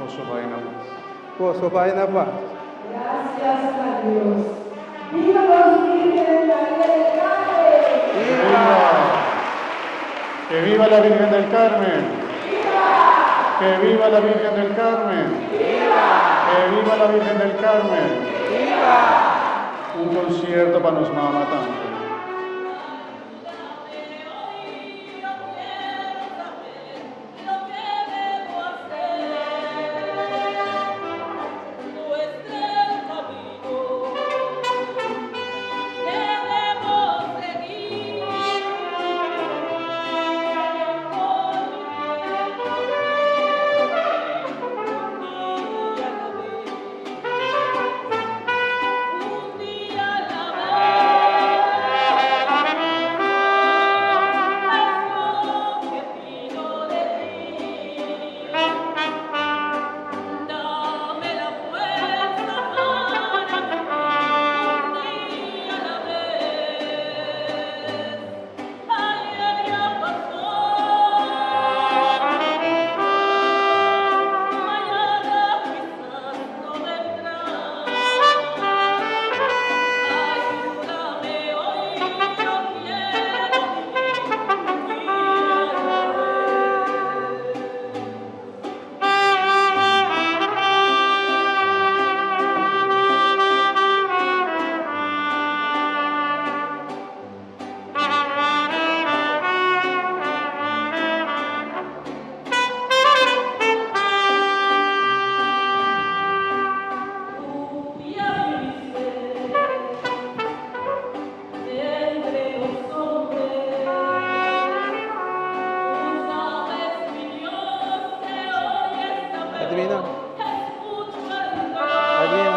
su vaina. Po, subayin na pa. Gracias a Dios. ¡Viva los vírgenes del Carmen! ¡Viva! ¡Que viva la Virgen del Carmen! ¡Viva! ¡Que viva la Virgen del Carmen! ¡Viva! ¡Que viva la Virgen del Carmen! Viva! Un concierto para nos mamá también. Adivina. Alguien.